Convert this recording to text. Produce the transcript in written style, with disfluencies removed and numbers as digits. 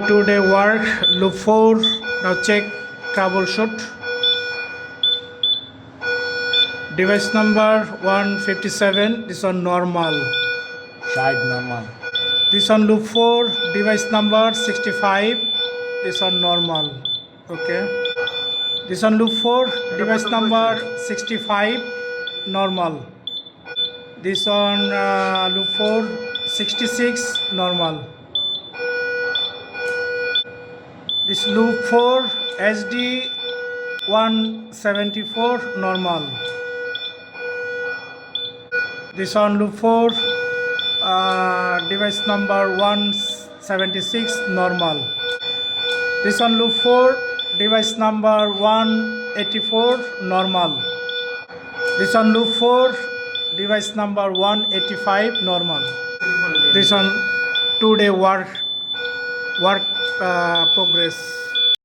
Today work loop 4. Now check troubleshoot. Device number 157. This one normal. Side normal. This one loop 4. Device number 65. This one normal. Okay. This one loop 4. Device number 65. Normal. This one loop 4. 66. Normal. This loop 4 HD 174 normal. This one loop 4 device number 176 normal. This one loop 4 device number 184 normal. This one loop 4 device number 185 normal. This one 2-day work progress.